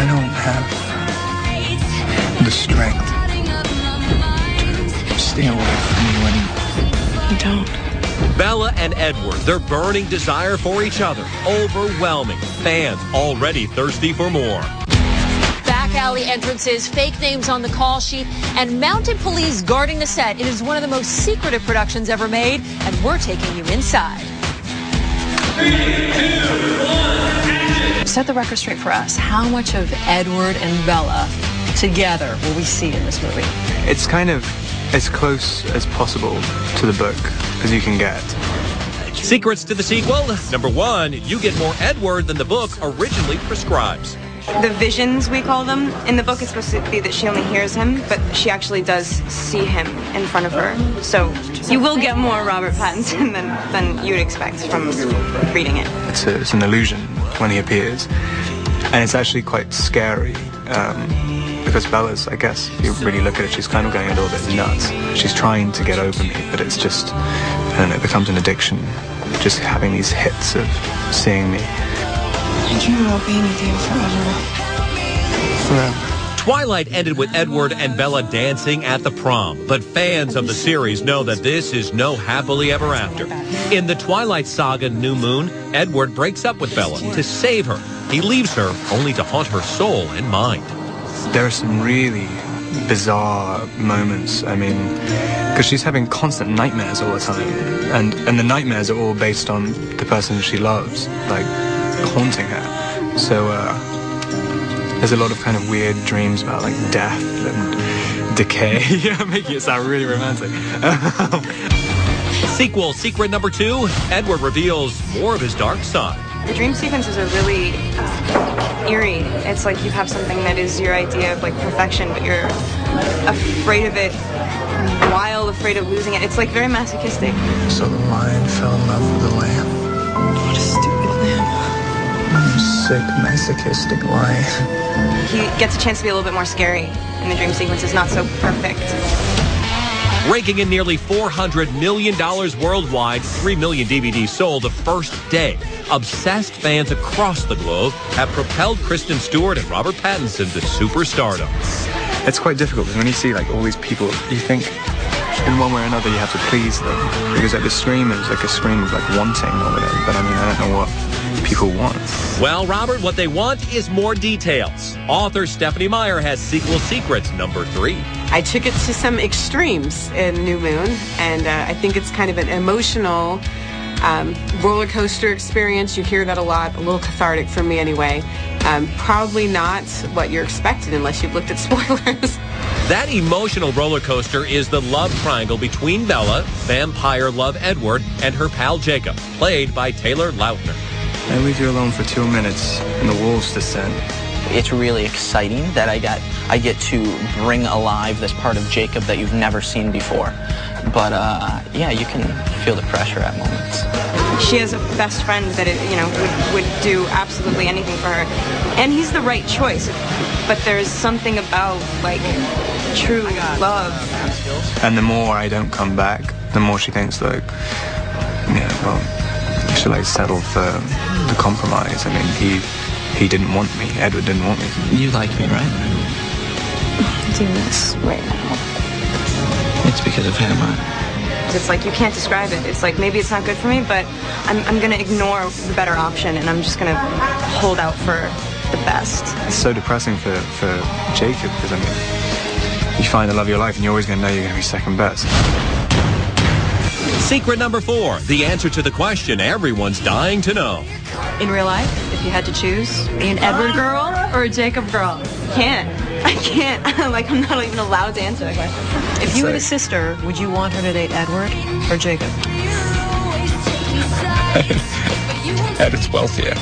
don't have the strength to stay away from you anymore. You don't. Bella and Edward, their burning desire for each other, overwhelming. Fans already thirsty for more. Back alley entrances, fake names on the call sheet, and mounted police guarding the set. It is one of the most secretive productions ever made, and we're taking you inside. 3, 2, 1, action! Set the record straight for us. How much of Edward and Bella together will we see in this movie? It's kind of as close as possible to the book as you can get. Secrets to the sequel. Number 1, you get more Edward than the book originally prescribes. The visions, we call them, in the book it's supposed to be that she only hears him, but she actually does see him in front of her. So you will get more Robert Pattinson than you'd expect from reading it. It's an illusion when he appears, and it's actually quite scary because Bella's, I guess, if you really look at it, she's kind of going a little bit nuts. She's trying to get over me, but it's just, and it becomes an addiction, just having these hits of seeing me. I dream about being with you forever. Twilight ended with Edward and Bella dancing at the prom, but fans of the series know that this is no happily ever after. In the Twilight saga New Moon, Edward breaks up with Bella to save her. He leaves her only to haunt her soul and mind. There are some really bizarre moments, I mean, because she's having constant nightmares all the time, and the nightmares are all based on the person she loves, like haunting her. So there's a lot of kind of weird dreams about like death and decay. Yeah, making it sound really romantic. Sequel, secret number 2, Edward reveals more of his dark side. The dream sequences are really eerie. It's like you have something that is your idea of like perfection, but you're afraid of it, wild, afraid of losing it. It's like very masochistic. So the lion fell in love with the lamb. What a stupid lamb. Sick, masochistic lion. He gets a chance to be a little bit more scary in the dream sequences, not so perfect. Raking in nearly $400 million worldwide, 3 million DVDs sold the first day. Obsessed fans across the globe have propelled Kristen Stewart and Robert Pattinson to superstardom. It's quite difficult because when you see like all these people, you think in one way or another you have to please them, because like the scream is like a scream of like wanting or whatever, but I mean, I don't know what people want. Well, Robert, what they want is more details. Author Stephanie Meyer has sequel secrets number 3. I took it to some extremes in New Moon, and I think it's kind of an emotional roller coaster experience. You hear that a lot, a little cathartic for me anyway. Probably not what you're expecting unless you've looked at spoilers. That emotional roller coaster is the love triangle between Bella, vampire love Edward, and her pal Jacob, played by Taylor Lautner. I leave you alone for 2 minutes and the wolves descend. It's really exciting that I get to bring alive this part of Jacob that you've never seen before. But yeah, you can feel the pressure at moments. She has a best friend that would do absolutely anything for her, and he's the right choice. But there's something about like true love. And the more I don't come back, the more she thinks like, yeah, well, you should like settle for the compromise. I mean, he didn't want me. Edward didn't want me. You like me, right? I'm doing this right now. It's because of him, huh? It's like you can't describe it. It's like maybe it's not good for me, but I'm going to ignore the better option, and I'm just going to hold out for the best. It's so depressing for Jacob, because I mean, you find the love of your life and you're always going to know you're going to be second best. Secret number 4, the answer to the question everyone's dying to know. In real life, if you had to choose, be an Edward girl or a Jacob girl? I can't. Like, I'm not even allowed to answer that question. If you had a sister, would you want her to date Edward or Jacob? Edward's wealthier.